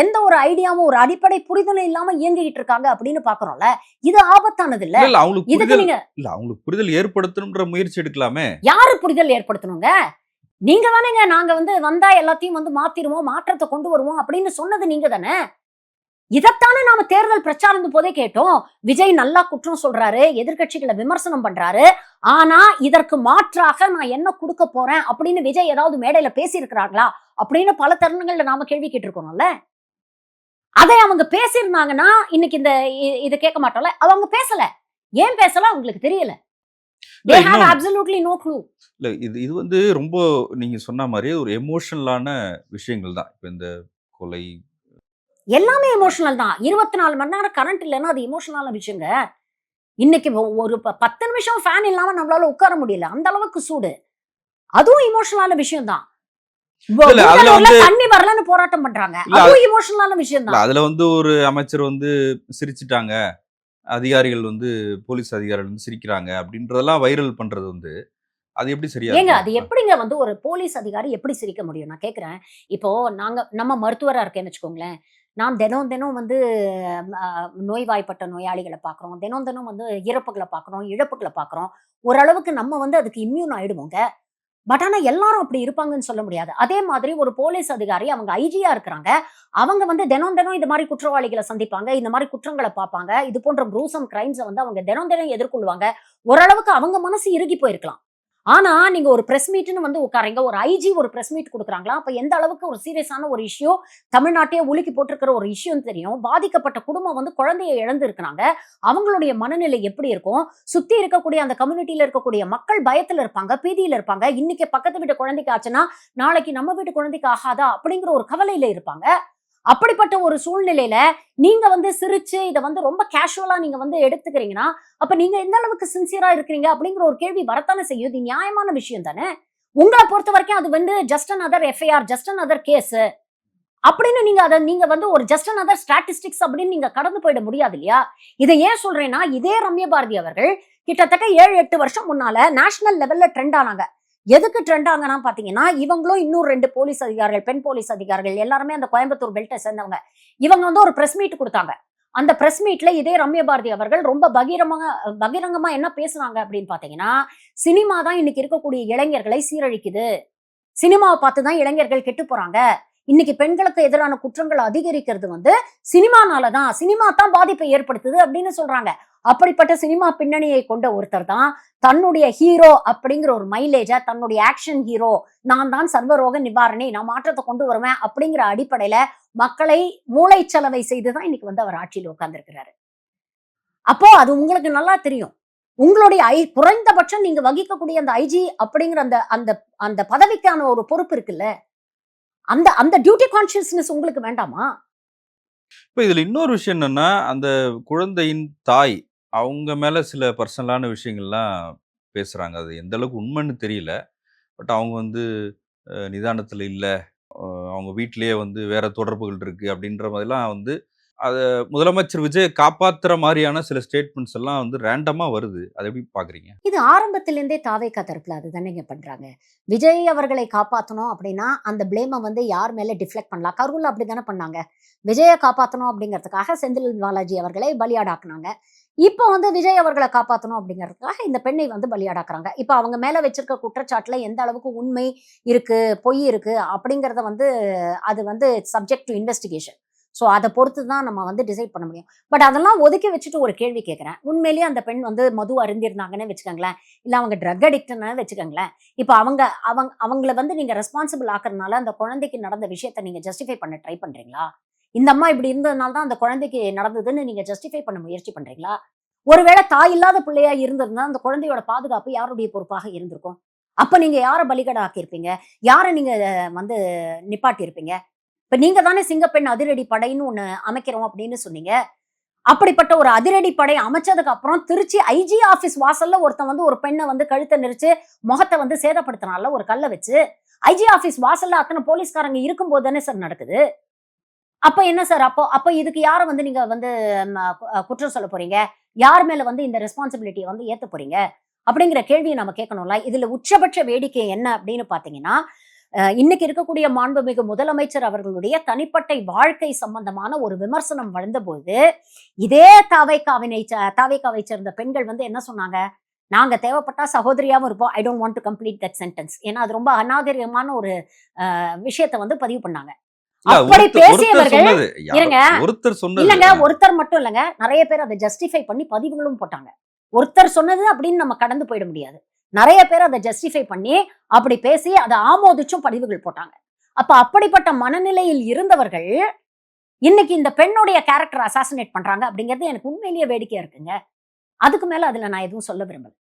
எந்த ஒரு ஐடியாவும் ஒரு அடிப்படை புரிதலும் இல்லாம இயங்கிக்கிட்டு இருக்காங்க அப்படின்னு பாக்குறோம்ல. இது ஆபத்தானது இல்ல. இல்ல, இல்ல அவங்களுக்கு இதுக்கு புரிதல் நீங்க இல்ல அவங்களுக்கு புரிதல் ஏற்படுத்தணும்ன்ற முயற்சி எடுக்கலாமே! யாரு புரிதல் ஏற்படுத்தணுங்க? நீங்க தானேங்க நாங்க வந்து வந்தா எல்லாத்தையும் வந்து மாத்திருவோம், மாற்றத்த கொண்டு வருவோம் அப்படின்னு சொன்னது நீங்க தானே. இதத்தானே நாம தேர்தல் பிரச்சாரம் போதே கேட்டோம். விஜய் நல்லா குற்றம் சொல்றாரு, எதிர்க்கட்சிகளை விமர்சனம் பண்றாரு. ஆனா இதற்கு மாற்றாக நான் என்ன குடுக்க போறேன் அப்படின்னு விஜய் ஏதாவது மேடையில பேசி இருக்கிறார்களா? அப்படின்னு பல தருணங்கள்ல நாம கேள்வி கேட்டிருக்கோம்ல. அதை அவங்க பேசியிருந்தாங்கன்னா இன்னைக்கு இத கேட்க மாட்டோம்ல. அவங்க பேசல. ஏன் பேசல அவங்களுக்கு தெரியல. இல்ல They have இன்னொன்னு absolutely no clue. இல்ல இது இது வந்து ரொம்ப நீங்க சொன்ன மாரியே ஒரு எமோஷனலான விஷயங்கள் தான். இப்ப இந்த கொலை எல்லாமே எமோஷனல் தான். 24 மணி நேரம் கரண்ட் இல்லன்னா அது எமோஷனலான விஷயங்க. இன்னைக்கு ஒரு 10 நிமிஷம் ஃபேன் இல்லாம நம்மளால உட்கார முடியல. அந்த அளவுக்கு சூடு. அதுவும் எமோஷனலான விஷயம் தான். இல்ல அதுல கூடலூர்ல வந்து தண்ணி வரலன்னு போராட்டம் பண்றாங்க. இல்ல அதுவும் எமோஷனலான விஷயம் இல்ல தான். அதுல வந்து ஒரு அமைச்சர் வந்து சிரிச்சுட்டாங்க. அதிகாரிகள் வந்து போலீஸ் அதிகாரிகள் வந்து சிரிக்கிறாங்க அப்படின்றதெல்லாம் வைரல் பண்றது வந்து, அது எப்படி சரியா ஏங்க இருக்கும்? அது எப்படிங்க வந்து ஒரு போலீஸ் அதிகாரி எப்படி சிரிக்க முடியும்? நான் கேட்கிறேன். இப்போ நம்ம மருத்துவரா இருக்கேன்னு வச்சுக்கோங்களேன். நான் தினம் தினம் வந்து அ நோய்வாய்ப்பட்ட நோயாளிகள பார்க்குறோம். தினம் தினம் வந்து இறப்புகள பார்க்குறோம், இழப்புகள பார்க்குறோம். ஓரளவுக்கு நம்ம வந்து அதுக்கு இம்யூன் ஆயிடுவோங்க. பட் ஆனா எல்லாரும் அப்படி இருப்பாங்கன்னு சொல்ல முடியாது. அதே மாதிரி ஒரு போலீஸ் அதிகாரி அவங்க ஐஜியா இருக்கிறாங்க. அவங்க வந்து தினம் தினம் இந்த மாரி குற்றவாளிகள சந்திப்பாங்க. இந்த மாரி குற்றங்கள பார்ப்பாங்க. இது போன்ற க்ரூசம் கிரைம்ஸ வந்து அவங்க தினம் தினம் எதிர்கொள்வாங்க. ஓரளவுக்கு அவங்க மனசு இறுகி போயிருக்கலாம். ஆனா, நீங்க ஒரு பிரஸ் மீட்ன்னு வந்து உட்கார்றீங்க. ஒரு ஐஜி ஒரு பிரஸ் மீட் குடுக்குறாங்களா, அப்ப எந்த அளவுக்கு ஒரு சீரியஸான ஒரு இஷ்யூ, தமிழ்நாட்டையே உலுக்கி போட்டிருக்கிற ஒரு இஷ்யூன்னு தெரியும். பாதிக்கப்பட்ட குடும்பம் வந்து குழந்தைய இழந்து இருக்கிறாங்க. அவங்களுடைய மனநிலை எப்படி இருக்கும்? சுத்தி இருக்கக்கூடிய அந்த கம்யூனிட்டில இருக்கக்கூடிய மக்கள் பயத்துல இருப்பாங்க, பீதியில இருப்பாங்க. இன்னைக்கு பக்கத்து வீட்டு குழந்தைக்கு ஆச்சுன்னா, நாளைக்கு நம்ம வீட்டு குழந்தைக்கு ஆகாதா? அப்படிங்கிற ஒரு கவலையில இருப்பாங்க. அப்படிப்பட்ட ஒரு சூழ்நிலையில, நீங்க வந்து சிரிச்சு இத வந்து ரொம்ப கேஷுவலா நீங்க வந்து எடுத்துக்கிறீங்கன்னா, அப்ப நீங்க எந்த அளவுக்கு சின்சியரா இருக்கிறீங்க அப்படிங்கிற ஒரு கேள்வி வரத்தானே செய்யும். இது நியாயமான விஷயம் தானே. உங்கள பொறுத்தவரைக்கும் அது வந்து just another FIR, just another case அப்படின்னு நீங்க வந்து ஒரு ஜஸ்ட் அனதர் ஸ்டாட்டிஸ்டிக்ஸ் அப்படின்னு நீங்க கடந்து போயிட முடியாது இல்லையா? இத ஏன் சொல்றேன்னா, இதே ரம்யா பாரதி அவர்கள் கிட்டத்தட்ட 7, 8 வருஷம் முன்னால நேஷனல் லெவல்ல ட்ரெண்ட் ஆனாங்க. எதுக்கு ட்ரெண்ட் ஆங்கன்னா பாத்தீங்கன்னா, இவங்களும் இன்னும் 2 போலீஸ் அதிகாரிகள், பெண் போலீஸ் அதிகாரிகள் எல்லாருமே அந்த கோயம்புத்தூர் பெல்ட்ட சேர்ந்தவங்க. இவங்க வந்து ஒரு பிரஸ் மீட் குடுத்தாங்க. அந்த பிரஸ் மீட்ல இதே ரம்யா பாரதி அவர்கள் ரொம்ப பகிரங்கமா என்ன பேசுனாங்க அப்படின்னு பாத்தீங்கன்னா, சினிமா தான் இன்னைக்கு இருக்கக்கூடிய இளைஞர்களை சீரழிக்குது. சினிமாவ பார்த்து தான் இளைஞர்கள் கெட்டு போறாங்க. இன்னைக்கு பெண்களுக்கு எதிரான குற்றங்கள் அதிகரிக்கிறது வந்து சினிமானால தான், சினிமா தான் பாதிப்பை ஏற்படுத்துது அப்படின்னு சொல்றாங்க. அப்படிப்பட்ட சினிமா பின்னணியை கொண்ட ஒருத்தர் தான் தன்னுடைய ஹீரோ அப்படிங்கிற ஒரு மைலேஜ, தன்னுடைய ஆக்ஷன் ஹீரோ, நான் தான் சர்வரோக நிவாரணி, நான் மாற்றத்தை கொண்டு வருவேன் அப்படிங்கிற அடிப்படையில மக்களை மூளைச்சலவை செய்து தான் இன்னைக்கு வந்து அவர் ஆட்சியில் உட்கார்ந்திருக்கிறாரு. அப்போ அது உங்களுக்கு நல்லா தெரியும். உங்களுடைய குறைந்தபட்சம் நீங்க வகிக்கக்கூடிய அந்த ஐஜி அப்படிங்கிற அந்த அந்த அந்த பதவிக்கான ஒரு பொறுப்பு இருக்குல்ல. அந்த அந்த டியூட்டி கான்ஷியஸ்னஸ் உங்களுக்கு வேண்டாமா? இப்ப இதுல இன்னொரு விஷயம் என்னன்னா, அந்த குழந்தையின் தாய், அவங்க மேல சில பர்சனலான விஷயங்கள்லாம் பேசுறாங்க. அது எந்த அளவுக்கு உண்மைன்னு தெரியல. பட் அவங்க வந்து நிதானத்துல இல்ல. அவங்க வீட்டிலேயே வந்து வேற தொடர்புகள் இருக்கு அப்படின்ற மாதிரிலாம் வந்து அத முதலமைச்சர் விஜய காப்பாத்துற மாரியான சில ஸ்டேட்மெண்ட்ஸ் எல்லாம் வந்து ரேண்டமா வருது. அத எப்படி பார்க்குறீங்க? இது ஆரம்பத்திலிருந்தே தாவேகா தரப்புல அதுதானேங்க பண்றாங்க. விஜய் அவர்களை காப்பாத்தணும் அப்படின்னா, அந்த ப்ளேம வந்து யார் மேல டிஃப்ளெக்ட் பண்ணலாம். கரூர்ல அப்படித்தானே பண்ணாங்க. விஜய காப்பாத்தணும் அப்படிங்கிறதுக்காக செந்தில் பாலாஜி அவர்களை பலியாடாக்குனாங்க. இப்போ வந்து விஜய் அவர்கள காப்பாத்தணும் அப்படிங்கிறதுக்காக இந்த பெண்ணை வந்து பலியாடாக்குறாங்க. இப்ப அவங்க மேல வச்சிருக்க குற்றச்சாட்டுல எந்த அளவுக்கு உண்மை இருக்கு, பொய் இருக்கு அப்படிங்கிறத வந்து அது வந்து சப்ஜெக்ட் டு இன்வெஸ்டிகேஷன். ஸோ அத பொறுத்து தான் நம்ம வந்து டிசைட் பண்ண முடியும். பட் அதெல்லாம் ஒதுக்கி வச்சுட்டு ஒரு கேள்வி கேட்கிறேன். உண்மையிலேயே அந்த பெண் வந்து மது அருந்திருந்தாங்கன்னு வச்சுக்கோங்களேன். இல்ல அவங்க ட்ரக் அடிக்ட்ன்னு வச்சுக்கோங்களேன். இப்ப அவங்கள வந்து நீங்க ரெஸ்பான்சிபிள் ஆக்குறதுனால அந்த குழந்தைக்கு நடந்த விஷயத்த நீங்க ஜஸ்டிஃபை பண்ண ட்ரை பண்றீங்களா? இந்த அம்மா இப்படி இருந்ததுனால தான் அந்த குழந்தைக்கு நடந்ததுன்னு நீங்க ஜஸ்டிஃபை பண்ண முயற்சி பண்றீங்களா? ஒருவேளை தாய் இல்லாத பிள்ளையா இருந்திருந்தா அந்த குழந்தையோட பாதுகாப்பு யாருடைய பொறுப்பாக இருந்திருக்கும்? அப்ப நீங்க யார பலிகடா ஆக்கியிருப்பீங்க? யார நீங்க வந்து நிப்பாட்டியிருப்பீங்க? இப்ப நீங்க தானே சிங்கப்பெண் அதிரடி படைன்னு ஒண்ணு அமைக்கிறோம் அப்படின்னு சொன்னீங்க. அப்படிப்பட்ட ஒரு அதிரடி படை அமைச்சதுக்கு அப்புறம் திருச்சி ஐஜி ஆபீஸ் வாசல்ல ஒருத்தன் வந்து ஒரு பெண்ண வந்து கழுத்த நெரிச்சு முகத்தை வந்து சேதப்படுத்தினால ஒரு கல்ல வச்சு. ஐஜி ஆபீஸ் வாசல்ல அத்தனை போலீஸ்காரங்க இருக்கும்போது தானே சார் நடக்குது. அப்ப என்ன சார்? அப்போ அப்ப இதுக்கு யார வந்து நீங்க வந்து குற்றம் சொல்ல போறீங்க? யார் மேல வந்து இந்த ரெஸ்பான்சிபிலிட்டிய வந்து ஏத்த போறீங்க? அப்படிங்கிற கேள்விய நம்ம கேட்கணும்ல. இதுல உச்சபட்ச வேடிக்கை என்ன அப்படின்னு பார்த்தீங்கன்னா, இன்னைக்கு இருக்கக்கூடிய மாண்புமிகு முதலமைச்சர் அவர்களுடைய தனிப்பட்ட வாழ்க்கை சம்பந்தமான ஒரு விமர்சனம் வந்தபோது, இதே தாவேகாவை சேர்ந்த பெண்கள் வந்து என்ன சொன்னாங்க? நாங்க தேவைப்பட்டா சகோதரியாவும் இருப்போம். I don't want to complete that sentence. ஏன்னா அது ரொம்ப அநாகரிகமான ஒரு விஷயத்த வந்து பதிவு பண்ணாங்க. இல்ல அப்படி ஒருத்தர் பேசியவர்கள் சொன்னது. யாரோ இருங்க. ஒருத்தர் சொன்னது. இல்லங்க, ஒருத்தர் மட்டும் இல்லங்க. நெறைய பேர் அத ஜஸ்டிஃபை பண்ணி பதிவுகளும் போட்டாங்க. ஒருத்தர் சொன்னது அப்படின்னு நம்ம கடந்து போயிட முடியாது. நெறைய பேர் அத ஜஸ்டிஃபை பண்ணி, அப்படி பேசி அத ஆமோதிச்சும் பதிவுகள் போட்டாங்க. அப்ப அப்படிப்பட்ட மனநிலையில் இருந்தவர்கள், இன்னைக்கு இந்த பெண்ணுடைய கேரக்டர் அசாசினேட் பண்றாங்க அப்படிங்கிறது எனக்கு உண்மையிலேயே வேடிக்கையா இருக்குங்க. அதுக்கு மேல அதுல நான் எதுவும் சொல்ல விரும்பல.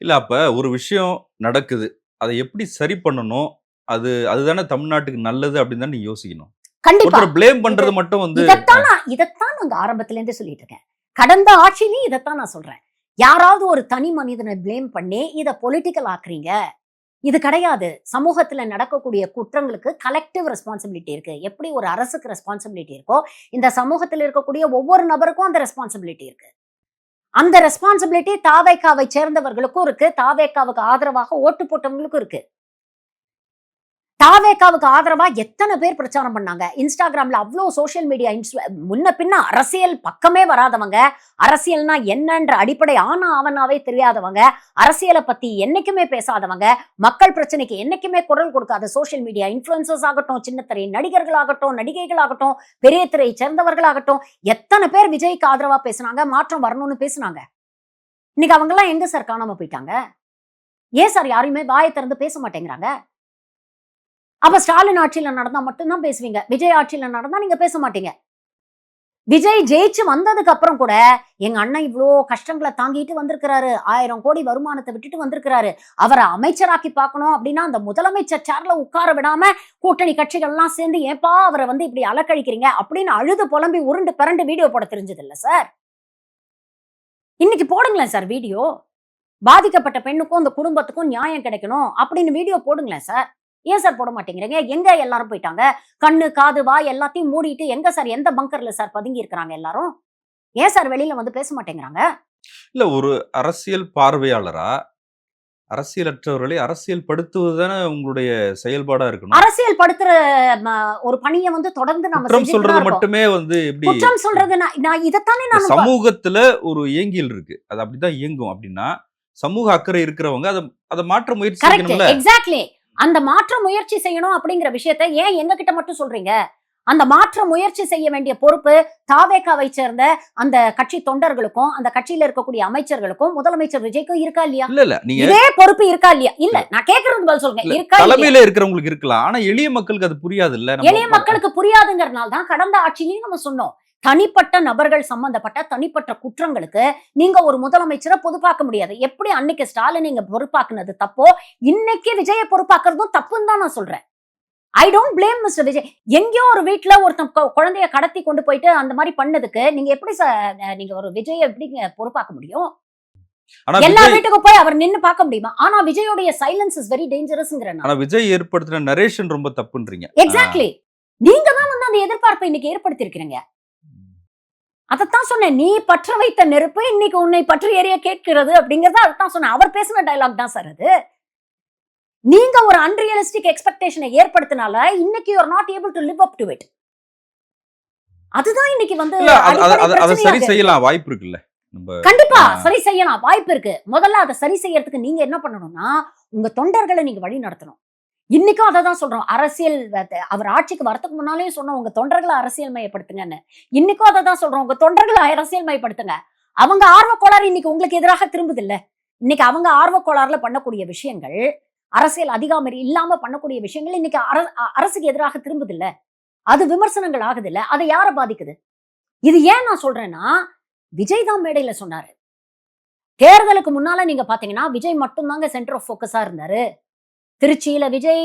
இல்ல அப்ப ஒரு விஷயம் நடக்குது. அத எப்படி சரி பண்ணணும்? அதுதானே தமிழ்நாட்டுக்கு நல்லது அப்படின்னு தான் நீங்க யோசிக்கணும். கண்டிப்பா. ஒருத்தர ப்ளேம் இது பண்றது மட்டும் வந்து இதத்தான் நாங்க ஆரம்பத்துல இருந்தே சொல்லிட்டு இருக்கேன். கடந்த ஆட்சியிலயும் இதத்தான் நான் சொல்றேன். யாராவது ஒரு தனி மனிதனை ப்ளேம் பண்ணி இத பொலிட்டிக்கல் ஆக்குறீங்க. இது கிடையாது. சமூகத்துல நடக்கக்கூடிய குற்றங்களுக்கு கலெக்டிவ் ரெஸ்பான்சிபிலிட்டி இருக்கு. எப்படி ஒரு அரசுக்கு ரெஸ்பான்சிபிலிட்டி இருக்கோ, இந்த சமூகத்துல இருக்கக்கூடிய ஒவ்வொரு நபருக்கும் அந்த ரெஸ்பான்சிபிலிட்டி இருக்கு. அந்த ரெஸ்பான்சிபிலிட்டி தாவேகாவை சேர்ந்தவர்களுக்கும் இருக்கு. தாவேகாவுக்கு ஆதரவாக ஓட்டு போட்டவங்களுக்கும் இருக்கு. தாவேகாவுக்கு ஆதரவா எத்தனை பேர் பிரச்சாரம் பண்ணாங்க. இன்ஸ்டாகிராம்ல அவ்ளோ சோசியல் மீடியா முன்ன பின்ன அரசியல் பக்கமே வராதவங்க, அரசியல்னா என்னன்ற அடிப்படை ஆனா ஆவனாவே தெரியாதவங்க, அரசியல பத்தி என்னைக்குமே பேசாதவங்க, மக்கள் பிரச்சனைக்கு என்னைக்குமே குரல் கொடுக்காத சோசியல் மீடியா இன்ஃப்ளூயன்சர்ஸ் ஆகட்டும், சின்னத்திரை நடிகர்களாகட்டும், நடிகைகளாகட்டும், பெரிய திரை சேர்ந்தவர்களாகட்டும், எத்தனை பேர் விஜய்க்கு ஆதரவா பேசுனாங்க, மாற்றம் வரணும்னு பேசுனாங்க. இன்னைக்கு அவங்கெல்லாம் எங்க சார் காணாம போயிட்டாங்க? ஏன் சார் யாரையுமே வாயை திறந்து பேச மாட்டேங்கிறாங்க? அப்ப ஸ்டாலின் ஆட்சியில நடந்தா மட்டும் தான் பேசுவீங்க. விஜய் ஆட்சியில நடந்தா நீங்க பேச மாட்டீங்க. விஜய் ஜெயிச்சு வந்ததுக்கு அப்புறம் கூட, எங்க அண்ணன் இவ்ளோ கஷ்டங்கள தாங்கிட்டு வந்திருக்கிறாரு. 1000 கோடி வருமானத்த விட்டுட்டு வந்திருக்கிறாரு. அவர அமைச்சராக்கி பார்க்கணும் அப்டின்னா, அந்த முதலமைச்சர் சேர்ல உட்கார விடாம கூட்டணி கட்சிகள்லாம் சேர்ந்து ஏன்பா அவர வந்து இப்படி அலக்கழிக்கிறீங்க அப்படின்னு அழுது புலம்பி உருண்டு பெரண்டு வீடியோ போட தெரிஞ்சது இல்ல சார். இன்னைக்கு போடுங்களேன் சார் வீடியோ. பாதிக்கப்பட்ட பெண்ணுக்கும், அந்த குடும்பத்துக்கும் நியாயம் கிடைக்கணும் அப்படின்னு வீடியோ போடுங்களேன் சார். ஏன் சார் போட மாட்டேங்கிறீங்க? எங்க எல்லாரும் போயிட்டாங்க? கண்ணு, காது, வாய் எல்லாத்தையும் மூடிட்டு எங்க சார் எந்த பங்கர்ல சார் பதுங்கி இருக்கிறாங்க எல்லாரும்? ஏன் சார் வெளியில வந்து பேச மாட்டேங்கிறாங்க? இல்ல ஒரு அரசியல் பார்வையாளரா, அரசியலற்றவர்களை அரசியல் படுத்துவது தானே உங்களுடைய செயல்பாடா இருக்கணும். அரசியல் படுத்துற ஒரு பணிய வந்து தொடர்ந்து நம்ம குற்றம் செஞ்சுட்டு சொல்றது தான் இருக்கோம். மட்டுமே வந்து எப்படி குற்றம் சொல்றது நான் இதத்தானே இந்த நான் சமூகத்துல ஒரு இயங்கியல் இருக்கு. அது அப்படிதான் இயங்கும் அப்படின்னா, சமூக அக்கறை இருக்கிறவங்க அத மாற்ற முயற்சி கரெக்ட். செய்யணும்ல. எக்ஸாக்ட்லி. அந்த மாற்ற முயற்சி செய்யணும் அப்படிங்கிற விஷயத்த ஏன் எங்க கிட்ட மட்டும் சொல்றீங்க? அந்த மாற்ற முயற்சி செய்ய வேண்டிய பொறுப்பு தாவேகாவை சேர்ந்த அந்த கட்சி தொண்டர்களுக்கும், அந்த கட்சியில இருக்கக்கூடிய அமைச்சர்களுக்கும், முதலமைச்சர் விஜய்க்கும் இருக்கா இல்லையா? இல்ல, இல்ல. நீங்க இதே பொறுப்பு இருக்கா இல்லையா? இல்ல இல்ல, நான் கேட்கறதுக்கு பதில் சொல்லுங்க. இல்ல. இருக்கா இல்லையா? தலைமையில இருக்கிறவங்களுக்கு இருக்கலாம். ஆனா எளிய மக்களுக்கு அது புரியாதுல்ல. எளிய மக்களுக்கு புரியாதுங்கிறனால தான் கடந்த ஆட்சியிலயும் நம்ம சொன்னோம். தனிப்பட்ட நபர்கள் சம்பந்தப்பட்ட தனிப்பட்ட குற்றங்களுக்கு நீங்க ஒரு முதலமைச்சரை பொறுப்பாக்க முடியாது. எப்படி அன்னைக்கு ஸ்டாலின் நீங்க பொறுப்பாக்குனது தப்போ, இன்னைக்கு விஜய பொறுப்பாக்குறதும் தப்புன்னு தான் நான் சொல்றேன். I don't blame mister Vijay. எங்கேயோ ஒரு வீட்ல ஒருத்தன் குழந்தைய கடத்தி கொண்டு போயிட்டு அந்த மாரி பண்ணதுக்கு நீங்க எப்படி நீங்க ஒரு விஜய எப்படிங்க பொறுப்பாக்க முடியும்? ஆனா எல்லா விஜய் வீட்டுக்கும் போய் அவர் நின்னு பார்க்க முடியுமா? ஆனா விஜயோடைய சைலன்ஸ் இஸ் வெரி டேஞ்சரஸ்ங்கறேன் ஆனா நான். விஜய் ஏற்படுத்தின நரேஷன் ரொம்ப தப்புன்றீங்க. எக்ஸாக்ட்லி. நீங்க தான் வந்து அந்த எதிர்பார்ப்பை இன்னைக்கு ஏற்படுத்தி இருக்கிறீங்க. அதத்தான் சொன்னேன். நீ பற்ற வைத்த நெருப்பு இன்னைக்கு உன்னை பற்றி எரிய கேட்கிறது அப்படிங்கறத அதத்தான் சொன்னேன். அவர் பேசின டயலாக் தான் சார் அது. நீங்க ஒரு அன்ரியலிஸ்டிக் எக்ஸ்பெக்டேஷனை ஏற்படுத்தினால இன்னைக்கு you are not able to live up to it. அதுதான் இன்னைக்கு வந்து இல்ல அடிப்படை அத சரி பிரச்சனையாக இருக்கு. செய்யலாம். வாய்ப்பு இருக்குல்ல. நம்ப கண்டிப்பா ஆ. சரி செய்யலாம். வாய்ப்பு இருக்கு. முதல்ல அத சரி செய்யறதுக்கு நீங்க என்ன பண்ணணும்னா, உங்க தொண்டர்களை நீங்க வழி நடத்தணும். இன்னைக்கும் அததான் சொல்றோம். அரசியல் அவர் ஆட்சிக்கு வரதுக்கு முன்னாலேயும் சொன்னோம், உங்க தொண்டர்களை அரசியல் மயப்படுத்துங்கன்னு. இன்னைக்கும் அததான் சொல்றோம். உங்க தொண்டர்களை அரசியல் மயப்படுத்துங்க. அவங்க ஆர்வக் கோளாறு இன்னைக்கு உங்களுக்கு எதிராக திரும்புதுல்ல. இன்னைக்கு அவங்க ஆர்வக் கோளாறுல பண்ணக்கூடிய விஷயங்கள், அரசியல் அதிகாரம் இல்லாம பண்ணக்கூடிய விஷயங்கள் இன்னைக்கு அரசுக்கு எதிராக திரும்புதுல்ல. அது விமர்சனங்கள் ஆகுதுல்ல. அது யார பாதிக்குது? இது ஏன் நான் சொல்றேன்னா, விஜய் தான் மேடையில சொன்னாரு. தேர்தலுக்கு முன்னால நீங்க பாத்தீங்கன்னா, விஜய் மட்டும் தாங்க சென்டர் ஆஃப் ஃபோக்கஸா இருந்தாரு. திருச்சியில விஜய்,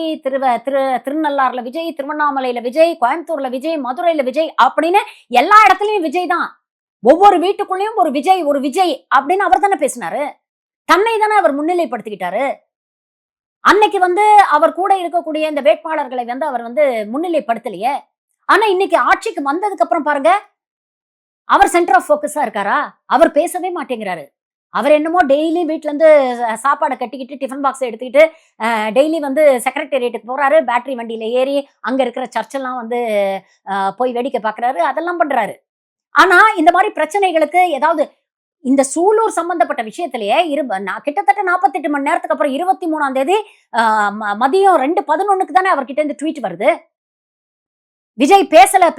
திருநள்ளாறுல விஜய், திருவண்ணாமலையில விஜய், கோயம்புத்தூர்ல விஜய், மதுரையில விஜய் அப்படின்னு எல்லா இடத்துலயும் விஜய் தான். ஒவ்வொரு வீட்டுக்குள்ளேயும் ஒரு விஜய், ஒரு விஜய் அப்படின்னு அவர் தானே பேசினாரு. தன்னை தானே அவர் முன்னிலைப்படுத்திக்கிட்டாரு. அன்னைக்கு வந்து அவர் கூட இருக்கக்கூடிய இந்த வேட்பாளர்களை வந்து அவர் வந்து முன்னிலைப்படுத்தலையே. ஆனா இன்னைக்கு ஆட்சிக்கு வந்ததுக்கு அப்புறம் பாருங்க, அவர் சென்டர் ஆஃப் ஃபோக்கஸா இருக்காரா? அவர் பேசவே மாட்டேங்கிறாரு. அவர் என்னமோ டெய்லி வீட்ல இருந்து சாப்பாட கட்டிக்கிட்டு, டிஃபன் பாக்ஸ எடுத்துக்கிட்டு, டெய்லி வந்து செக்ரட்டேரியேட்டுக்கு போறாரு. பேட்டரி வண்டியில ஏறி, அங்க இருக்கிற சர்ச்செல்லாம் வந்து போய் வேடிக்கை பார்க்குறாரு. அதெல்லாம் பண்றாரு. ஆனா, இந்த மாரி பிரச்சனைகளுக்கு ஏதாவது இந்த சூலூர் சம்பந்தப்பட்ட விஷயத்திலேயே நான் கிட்டத்தட்ட 48 மணி நேரத்துக்கு அப்புறம் 23ஆம் தேதி அ மதியம் 2:11க்கு தானே அவர்கிட்ட இருந்து ட்வீட் வருது. விஜய்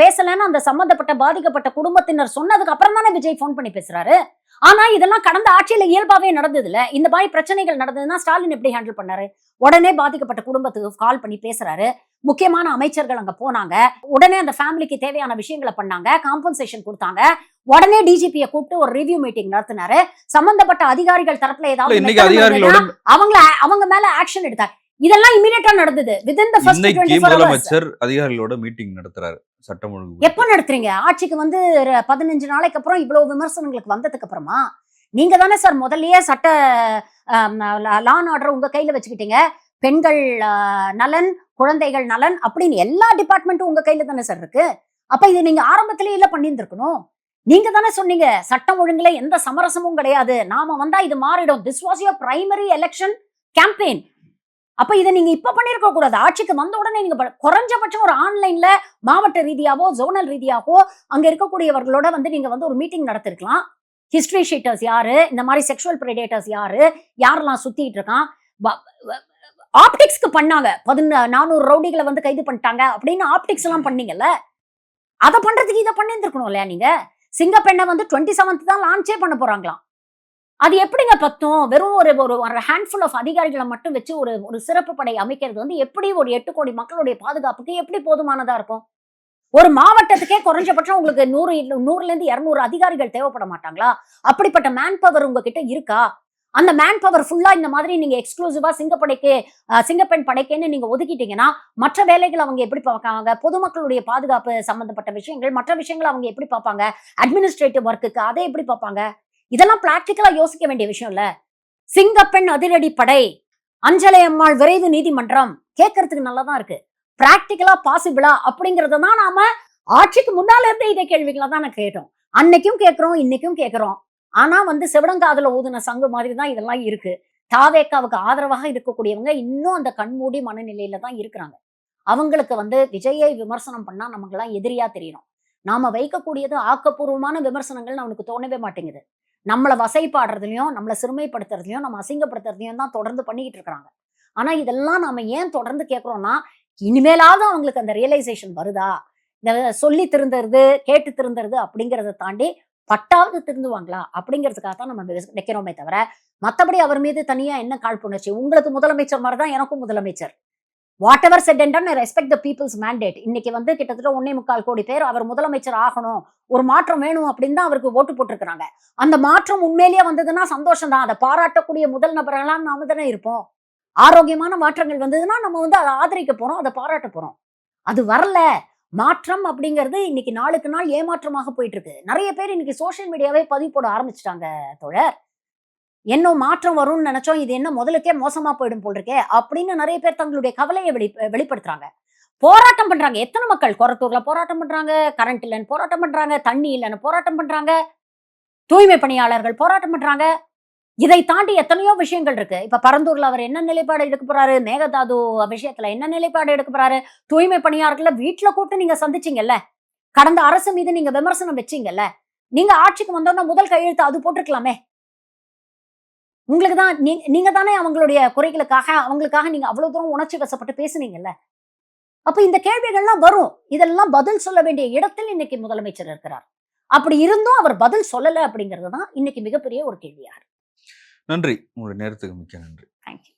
பேசலன்னு அந்த சம்பந்தப்பட்ட பாதிக்கப்பட்ட குடும்பத்தினர் சொன்னதுக்கு அப்புறம் தானே விஜய் ஃபோன் பண்ணி பேசுறாரு. ஆனா இதெல்லாம் கடந்த ஆட்சியில இயல்பாவே நடந்ததுல்ல. இந்த மாதிரி பிரச்சனைகள் நடந்ததுன்னா ஸ்டாலின் எப்படி ஹேண்டில் பண்ணாரு? உடனே பாதிக்கப்பட்ட குடும்பத்துக்கு கால் பண்ணி பேசுறாரு. முக்கியமான அமைச்சர்கள் அங்க போனாங்க. உடனே அந்த ஃபேமிலிக்கு தேவையான விஷயங்கள பண்ணாங்க. காம்பன்சேஷன் குடுத்தாங்க. உடனே டிஜிபிய கூப்பிட்டு ஒரு ரிவ்யூ மீட்டிங் நடத்தினாரு. சம்பந்தப்பட்ட அதிகாரிகள் தரப்புல ஏதாவது இன்னைக்கு மெத்தனம் அதிகாரிகளோட இருந்ததுன்னா அவங்க மேல ஆக்ஷன் எடுத்தார். இதெல்லாம் இமிடியேட்டா நடந்தது. வித்தின் தி ஃபர்ஸ்ட் இன்னைக்கு 24 ஹவர்ஸ். முதலமைச்சர் அதிகாரிகளோட மீட்டிங் நடத்துறாரு. சட்டம் ஒழுங்கு குறித்து. எப்ப நடத்துறீங்க? ஆட்சிக்கு வந்து 15 நாளைக்கு அப்புறம் இவ்வளவு விமர்சனங்களுக்கு வந்ததுக்கு அப்புறமா, நீங்க தானே சார் முதல்லயே சட்ட லா அண்ட் ஆர்டர் உங்க கையில வச்சுக்கிட்டீங்க. பெண்கள் நலன், குழந்தைகள் நலன் அப்படின்னு எல்லா டிபார்ட்மெண்ட்டும் உங்க கையில தானே சார் இருக்கு. அப்ப இது நீங்க ஆரம்பத்திலேயே இல்ல பண்ணியிருந்திருக்கணும். நீங்க தானே சொன்னீங்க, சட்டம் ஒழுங்குல எந்த சமரசமும் கிடையாது. நாம வந்தா இது மாறிடும். This was your primary election campaign. அப்ப இத நீங்க இப்ப பண்ணியிருக்க கூடாது. ஆட்சிக்கு வந்த உடனே நீங்க குறைஞ்சபட்சம் ஒரு ஆன்லைன்ல மாவட்ட ரீதியாவோ, ஜோனல் ரீதியாவோ அங்க இருக்கக்கூடியவர்களோட வந்து நீங்க வந்து ஒரு மீட்டிங் நடத்திருக்கலாம். ஹிஸ்டரி ஷீட்டர்ஸ் யாரு? இந்த மாரி செக்சுவல் பிரெடேட்டர்ஸ் யாரு? யாரெல்லாம் சுத்திட்டு இருக்கான்? ஆப்டிக்ஸ்க்கு பண்ணாங்க. 400 ரவுடிகள வந்து கைது பண்ணிட்டாங்க அப்படின்னு ஆப்டிக்ஸ் எல்லாம் பண்ணீங்கல்ல. அத பண்றதுக்கு இத பண்ணியிருந்திருக்கணும் இல்லையா நீங்க? சிங்கப்பெண்ண வந்து 27th தான் லான்ச்சே பண்ண போறாங்களாம். அது எப்படிங்க பத்தும்? வெறும் ஒரு ஹேண்ட்ஃபுல் ஆஃப் அதிகாரிகள மட்டும் வச்சு ஒரு சிறப்பு படை அமைக்கிறது வந்து எப்படி ஒரு 8 கோடி மக்களுடைய பாதுகாப்புக்கு எப்படி போதுமானதா இருக்கும்? ஒரு மாவட்டத்துக்கே குறைஞ்சபட்சம் உங்களுக்கு 100லேருந்து 200 அதிகாரிகள் தேவைப்பட மாட்டாங்களா? அப்படிப்பட்ட மேன் பவர் உங்ககிட்ட இருக்கா? அந்த மேன் பவர் ஃபுல்லா இந்த மாதிரி நீங்க எக்ஸ்க்ளூசிவா சிங்கப்படைக்கு சிங்கப்பெண் படைக்குன்னு நீங்க ஒதுக்கிட்டீங்கன்னா, மற்ற வேலைகள அவங்க எப்படி பார்ப்பாங்க? பொதுமக்களுடைய பாதுகாப்பு சம்பந்தப்பட்ட விஷயங்கள், மற்ற விஷயங்கள அவங்க எப்படி பார்ப்பாங்க? அட்மினிஸ்ட்ரேட்டிவ் ஒர்க்குக்கு அதை எப்படி பார்ப்பாங்க? இதெல்லாம் பிராக்டிகலா யோசிக்க வேண்டிய விஷயம் இல்ல. சிங்கப்பெண் அதிரடி படை, அஞ்சலை அம்மாள் விரைவு நீதிமன்றம் கேட்கறதுக்கு நல்லா தான் இருக்கு. பிராக்டிகலா பாசிபிளா அப்படிங்கறத தான் நாம ஆட்சிக்கு முன்னால இருந்தே இதே கேள்விகள தான் நான் கேட்டோம். அன்னைக்கும் கேட்கிறோம், இன்னைக்கும் கேட்கிறோம். ஆனா வந்து செவிடங்காதுல ஊதுன சங்கு மாதிரி தான் இதெல்லாம் இருக்கு. தாவேக்காவுக்கு ஆதரவாக இருக்கக்கூடியவங்க இன்னும் அந்த கண்மூடி மனநிலையில தான் இருக்கிறாங்க. அவங்களுக்கு வந்து விஜயை விமர்சனம் பண்ணா நமக்கெல்லாம் எதிரியா தெரியணும். நாம வைக்கக்கூடியது ஆக்கப்பூர்வமான விமர்சனங்கள்னு அவனுக்கு தோணவே மாட்டேங்குது. நம்மள வசைபாடுறதுலயும், நம்மள சிறுமைப்படுத்துறதுலயும், நம்ம அசிங்கப்படுத்துறதையும் தான் தொடர்ந்து பண்ணிக்கிட்டு இருக்காங்க. ஆனா இதெல்லாம் நாம ஏன் தொடர்ந்து கேட்கிறோம்னா, இனிமேலாவது அவங்களுக்கு அந்த ரியலைசேஷன் வருதா? இந்த சொல்லி திருந்துறது, கேட்டு திருந்துறது அப்படிங்கிறத தாண்டி பட்டாவது திருந்துவாங்களா? அப்படிங்கிறதுக்காக தான் நம்ம வைக்கிறோமே தவிர, மத்தபடி அவர் மீது தனியா என்ன காழ்ப்புணர்ச்சி? உங்களுக்கு முதலமைச்சர் மாரி தான் எனக்கும் முதலமைச்சர். What ever said and done I respect the peoples mandate. இன்னைக்கு வந்து கிட்டத்தட்ட 1.25 கோடி பேர் அவர் முதலமைச்சர் ஆகணும், ஒரு மாற்றம் வேணும் அப்படின்னு தான் அவருக்கு ஓட்டு போட்டிருக்கிறாங்க. அந்த மாற்றம் உண்மையிலேயே வந்ததுன்னா சந்தோஷம் தான். அத பாராட்டக்கூடிய முதல் நபர்களா நாம தானே இருப்போம். ஆரோக்கியமான மாற்றங்கள் வந்ததுன்னா நம்ம வந்து அத ஆதரிக்க போறோம், அத பாராட்ட போறோம். அது வரல. மாற்றம் அப்படிங்கிறது இன்னைக்கு நாளுக்கு நாள் ஏமாற்றமாக போயிட்டு இருக்கு. நெறைய பேர் இன்னைக்கு சோசியல் மீடியாவே பதிவு போட ஆரம்பிச்சுட்டாங்க தோழர். என்ன மாற்றம் வரும்னு நெனச்சோம். இது என்ன முதலுக்கே மோசமா போயிடும் போல் இருக்கே! அப்படின்னு நெறைய பேர் தங்களுடைய கவலைய வெளிப்படுத்துறாங்க. போராட்டம் பண்றாங்க. எத்தன மக்கள் கொரத்தூர்ல போராட்டம் பண்றாங்க, கரண்ட் இல்லன்னு போராட்டம் பண்றாங்க, தண்ணி இல்லன்னு போராட்டம் பண்றாங்க, தூய்மை பணியாளர்கள் போராட்டம் பண்றாங்க. இதை தாண்டி எத்தனையோ விஷயங்கள் இருக்கு. இப்ப பரந்தூர்ல அவர் என்ன நிலைப்பாடு எடுக்க போறாரு? மேகதாது விஷயத்துல என்ன நிலைப்பாடு எடுக்க போறாரு? தூய்மை பணியாளர்கள வீட்ல கூப்ட்டு நீங்க சந்திச்சீங்கல்ல. கடந்த அரசு மீது நீங்க விமர்சனம் வச்சீங்கல்ல. நீங்க ஆட்சிக்கு வந்தோனே முதல் கையெழுத்து அது போட்டுருக்கலாமே! உங்களுக்கு தான் நீங்க தானே அவங்களுடைய குறைகளுக்காக, அவங்களுக்காக நீங்க அவ்வளவு தூரம் உணர்ச்சி வசப்பட்டு பேசுனீங்கல்ல. அப்ப இந்த கேள்விகள்லாம் வரும். இதெல்லாம் பதில் சொல்ல வேண்டிய இடத்தில் இன்னைக்கு முதலமைச்சர் இருக்கிறார். அப்படி இருந்தும் அவர் பதில் சொல்லல அப்படிங்கிறது தான் இன்னைக்கு மிகப்பெரிய ஒரு கேள்வியா இருக்கு. நன்றி. உங்களுடைய நேரத்துக்கு மிக்க நன்றி. Thank you.